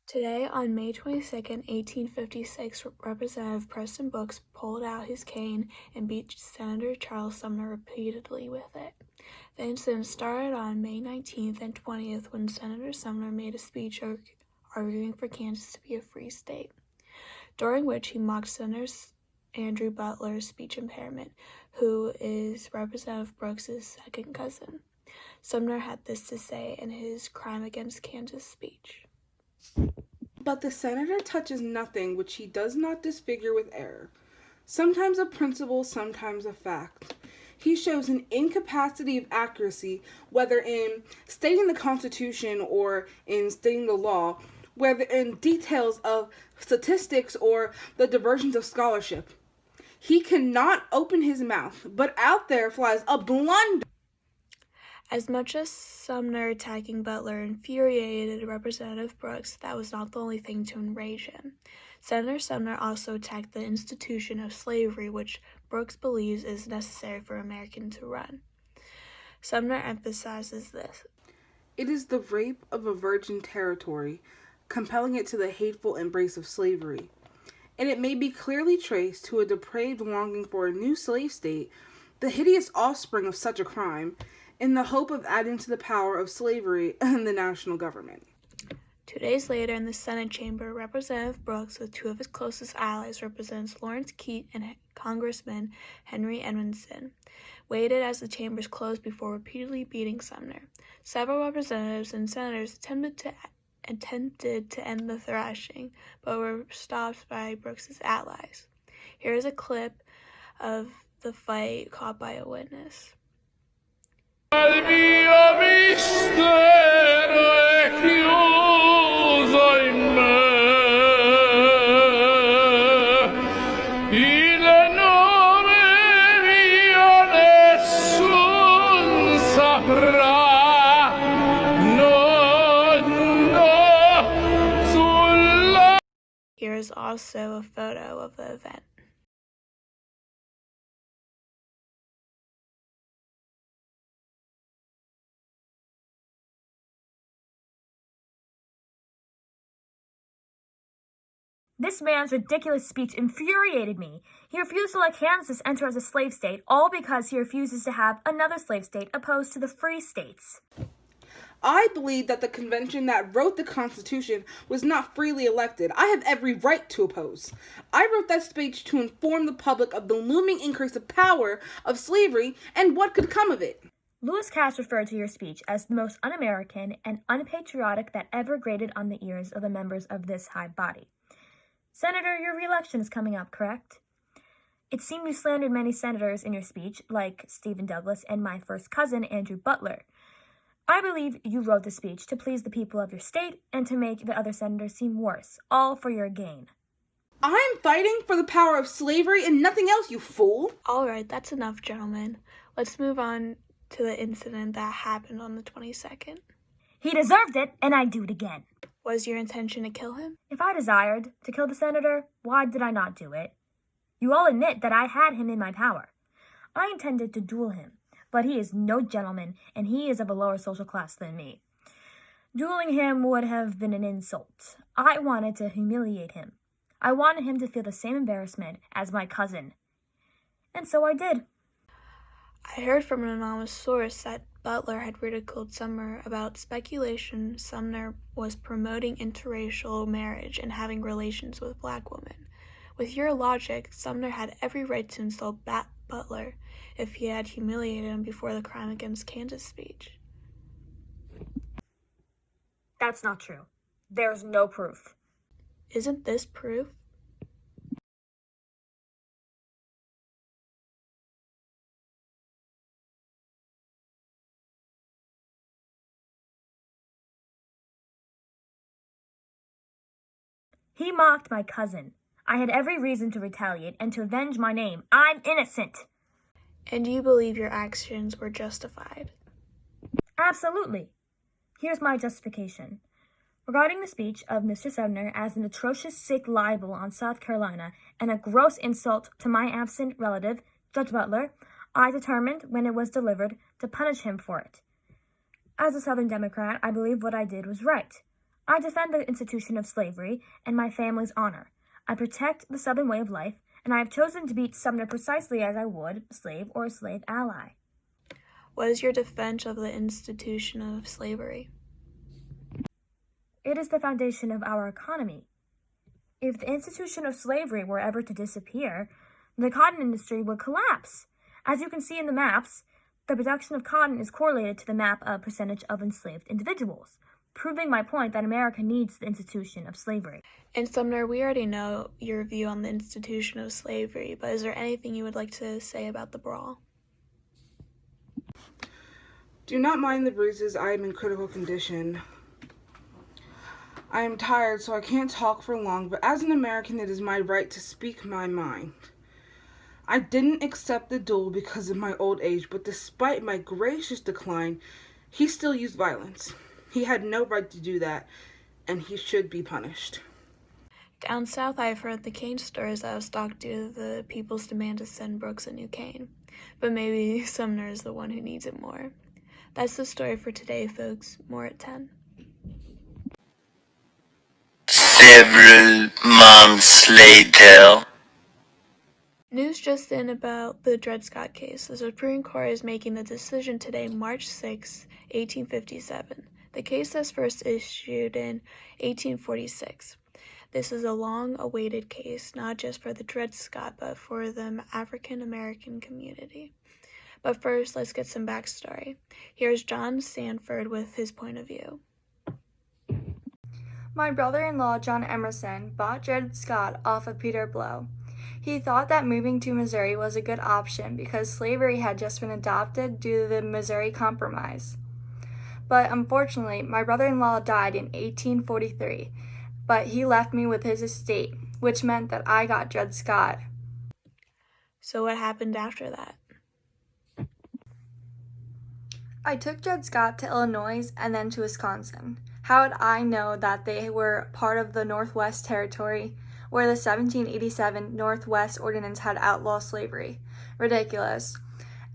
Today, on May 22, 1856, Representative Preston Brooks pulled out his cane and beat Senator Charles Sumner repeatedly with it. The incident started on May 19th and 20th when Senator Sumner made a speech arguing for Kansas to be a free state, during which he mocked Senator Andrew Butler's speech impairment, who is Representative Brooks's second cousin. Sumner had this to say in his Crime Against Kansas speech. But the senator touches nothing which he does not disfigure with error, sometimes a principle, sometimes a fact. He shows an incapacity of accuracy, whether in stating the Constitution or in stating the law, whether in details of statistics or the diversions of scholarship. He cannot open his mouth, but out there flies a blunder. As much as Sumner attacking Butler infuriated Representative Brooks, that was not the only thing to enrage him. Senator Sumner also attacked the institution of slavery, which Brooks believes is necessary for Americans to run. Sumner emphasizes this. It is the rape of a virgin territory, compelling it to the hateful embrace of slavery. And it may be clearly traced to a depraved longing for a new slave state, the hideous offspring of such a crime, in the hope of adding to the power of slavery and the national government. 2 days later, in the Senate chamber, Representative Brooks, with two of his closest allies, Representatives Lawrence Keitt and Congressman Henry Edmondson, waited as the chambers closed before repeatedly beating Sumner. Several representatives and senators attempted to end the thrashing, but were stopped by Brooks's allies. Here is a clip of the fight caught by a witness. Here is also a photo of the event. This man's ridiculous speech infuriated me. He refused to let Kansas enter as a slave state, all because he refuses to have another slave state opposed to the free states. I believe that the convention that wrote the Constitution was not freely elected. I have every right to oppose. I wrote that speech to inform the public of the looming increase of power of slavery and what could come of it. Lewis Cass referred to your speech as the most un-American and unpatriotic that ever grated on the ears of the members of this high body. Senator, your re-election is coming up, correct? It seemed you slandered many senators in your speech, like Stephen Douglas and my first cousin, Andrew Butler. I believe you wrote the speech to please the people of your state and to make the other senators seem worse, all for your gain. I'm fighting for the power of slavery and nothing else, you fool! All right, that's enough, gentlemen. Let's move on to the incident that happened on the 22nd. He deserved it, and I'd do it again. Was your intention to kill him? If I desired to kill the senator, why did I not do it? You all admit that I had him in my power. I intended to duel him, but he is no gentleman, and he is of a lower social class than me. Dueling him would have been an insult. I wanted to humiliate him. I wanted him to feel the same embarrassment as my cousin. And so I did. I heard from an anonymous source that Butler had ridiculed Sumner about speculation Sumner was promoting interracial marriage and having relations with black women. With your logic, Sumner had every right to insult Butler if he had humiliated him before the Crime Against Kansas speech. That's not true. There's no proof. Isn't this proof? He mocked my cousin. I had every reason to retaliate and to avenge my name. I'm innocent. And you believe your actions were justified? Absolutely. Here's my justification. Regarding the speech of Mr. Sumner as an atrocious sick libel on South Carolina and a gross insult to my absent relative, Judge Butler, I determined, when it was delivered, to punish him for it. As a Southern Democrat, I believe what I did was right. I defend the institution of slavery and my family's honor. I protect the Southern way of life, and I have chosen to beat Sumner precisely as I would a slave or a slave ally. What is your defense of the institution of slavery? It is the foundation of our economy. If the institution of slavery were ever to disappear, the cotton industry would collapse. As you can see in the maps, the production of cotton is correlated to the map of percentage of enslaved individuals, proving my point that America needs the institution of slavery. And Sumner, we already know your view on the institution of slavery, but is there anything you would like to say about the brawl? Do not mind the bruises. I am in critical condition. I am tired, so I can't talk for long, but as an American, it is my right to speak my mind. I didn't accept the duel because of my old age, but despite my gracious decline, he still used violence. He had no right to do that, and he should be punished. Down south, I've heard the cane stores out of stock due to the people's demand to send Brooks a new cane. But maybe Sumner is the one who needs it more. That's the story for today, folks. More at 10. Several months later. News just in about the Dred Scott case. The Supreme Court is making the decision today, March 6, 1857. The case was first issued in 1846. This is a long-awaited case, not just for the Dred Scott, but for the African American community. But first, let's get some backstory. Here's John Sanford with his point of view. My brother-in-law, John Emerson, bought Dred Scott off of Peter Blow. He thought that moving to Missouri was a good option because slavery had just been adopted due to the Missouri Compromise. But unfortunately, my brother-in-law died in 1843, but he left me with his estate, which meant that I got Dred Scott. So what happened after that? I took Dred Scott to Illinois and then to Wisconsin. How would I know that they were part of the Northwest Territory, where the 1787 Northwest Ordinance had outlawed slavery? Ridiculous.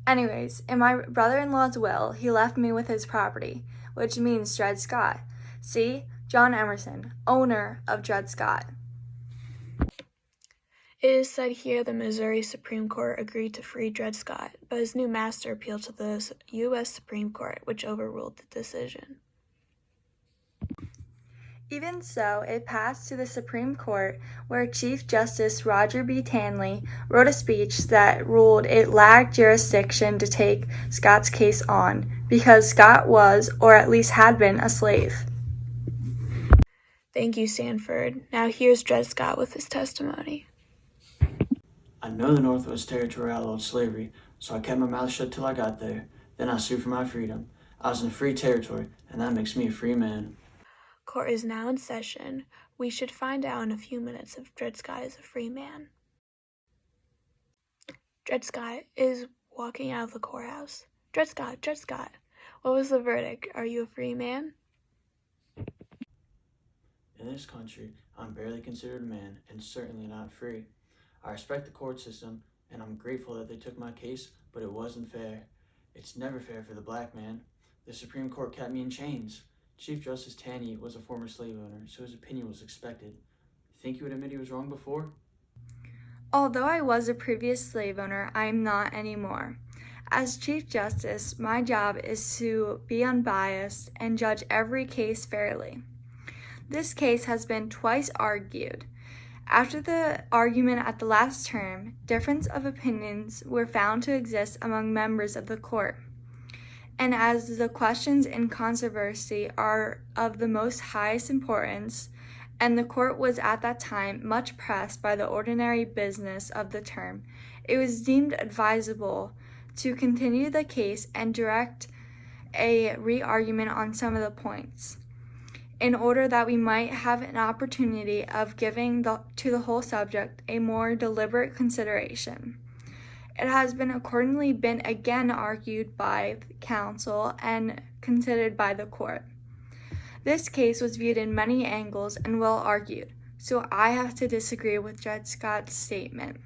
Anyways, in my brother-in-law's will, he left me with his property, which means Dred Scott. See? John Emerson, owner of Dred Scott. It is said here the Missouri Supreme Court agreed to free Dred Scott, but his new master appealed to the U.S. Supreme Court, which overruled the decision. Even so, it passed to the Supreme Court, where Chief Justice Roger B. Tanley wrote a speech that ruled it lacked jurisdiction to take Scott's case on, because Scott was, or at least had been, a slave. Thank you, Sanford. Now here's Dred Scott with his testimony. I know the Northwest Territory outlawed slavery, so I kept my mouth shut till I got there. Then I sued for my freedom. I was in a free territory, and that makes me a free man. Court is now in session. We should find out in a few minutes if Dred Scott is a free man. Dred Scott is walking out of the courthouse. Dred Scott, what was the verdict? Are you a free man? In this country, I'm barely considered a man, and certainly not free. I respect the court system, and I'm grateful that they took my case, but it wasn't fair. It's never fair for the black man. The Supreme Court kept me in chains. Chief Justice Taney was a former slave owner, so his opinion was expected. Think you would admit he was wrong before? Although I was a previous slave owner, I am not anymore. As Chief Justice, my job is to be unbiased and judge every case fairly. This case has been twice argued. After the argument at the last term, difference of opinions were found to exist among members of the court. And as the questions in controversy are of the most highest importance, and the court was at that time much pressed by the ordinary business of the term, it was deemed advisable to continue the case and direct a re-argument on some of the points, in order that we might have an opportunity of giving to the whole subject a more deliberate consideration. It has been accordingly been again argued by the counsel and considered by the court. This case was viewed in many angles and well argued, so I have to disagree with Dred Scott's statement.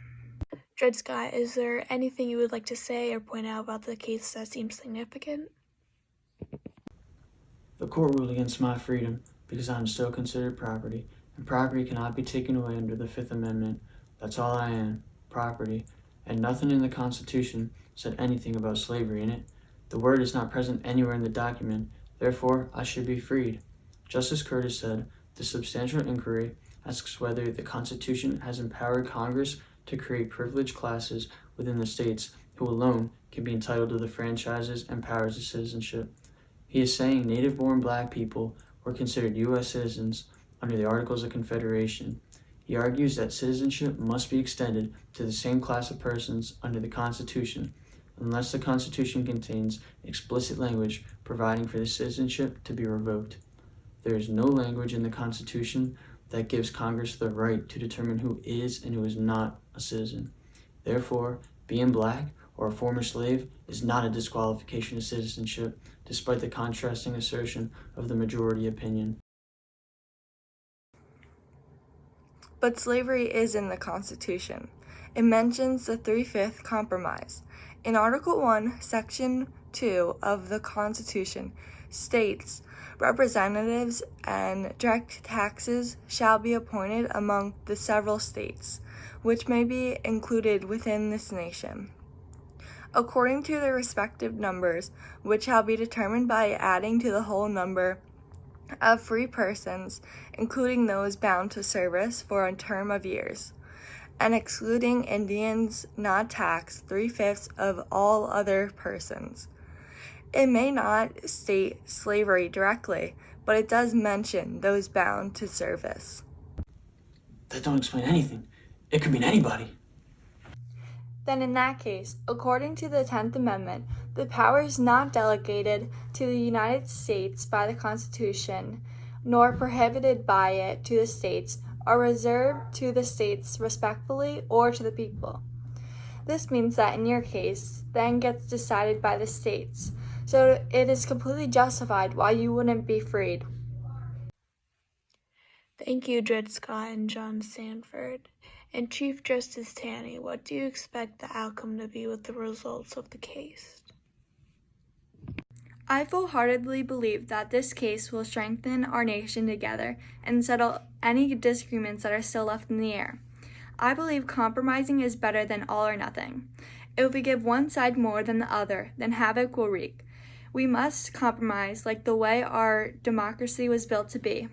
Dred Scott, is there anything you would like to say or point out about the case that seems significant? The court ruled against my freedom, because I am still considered property, and property cannot be taken away under the Fifth Amendment. That's all I am, property, and nothing in the Constitution said anything about slavery in it. The word is not present anywhere in the document, therefore I should be freed. Justice Curtis said, "The substantial inquiry asks whether the Constitution has empowered Congress to create privileged classes within the states who alone can be entitled to the franchises and powers of citizenship." He is saying native-born black people were considered U.S. citizens under the Articles of Confederation. He argues that citizenship must be extended to the same class of persons under the Constitution, unless the Constitution contains explicit language providing for the citizenship to be revoked. There is no language in the Constitution that gives Congress the right to determine who is and who is not a citizen. Therefore, being black or a former slave is not a disqualification of citizenship, despite the contrasting assertion of the majority opinion. But slavery is in the Constitution. It mentions the Three-Fifth Compromise. In Article 1, Section 2 of the Constitution states, "Representatives and direct taxes shall be appointed among the several states, which may be included within this nation, according to their respective numbers, which shall be determined by adding to the whole number of free persons, including those bound to service for a term of years, and excluding Indians not taxed 3/5 of all other persons." It may not state slavery directly, but it does mention those bound to service. That don't explain anything. It could mean anybody. Then in that case, according to the 10th Amendment, the powers not delegated to the United States by the Constitution, nor prohibited by it to the states, are reserved to the states respectively or to the people. This means that in your case, then gets decided by the states, so it is completely justified why you wouldn't be freed. Thank you, Dred Scott and John Sanford. And Chief Justice Taney, what do you expect the outcome to be with the results of the case? I full-heartedly believe that this case will strengthen our nation together and settle any disagreements that are still left in the air. I believe compromising is better than all or nothing. If we give one side more than the other, then havoc will wreak. We must compromise like the way our democracy was built to be.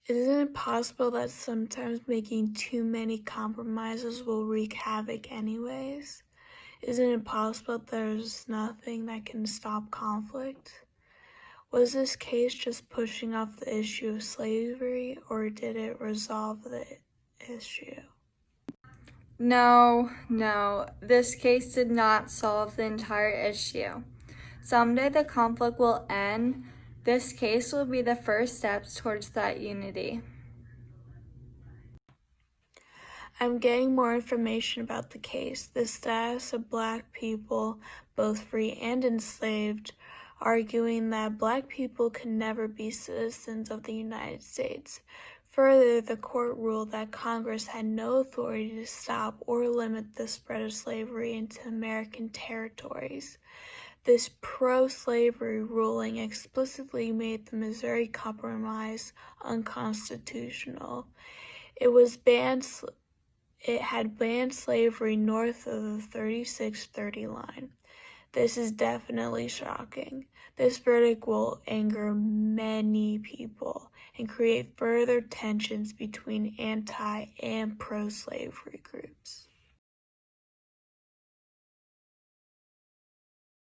Isn't it possible that sometimes making too many compromises will wreak havoc anyways? Isn't it possible there's nothing that can stop conflict? Was this case just pushing up the issue of slavery, or did it resolve the issue? No, this case did not solve the entire issue. Someday the conflict will end. This case will be the first steps towards that unity. I'm getting more information about the case. The status of black people, both free and enslaved, arguing that black people can never be citizens of the United States. Further, the court ruled that Congress had no authority to stop or limit the spread of slavery into American territories. This pro-slavery ruling explicitly made the Missouri Compromise unconstitutional. It had banned slavery north of the 3630 line. This is definitely shocking. This verdict will anger many people and create further tensions between anti- and pro-slavery groups.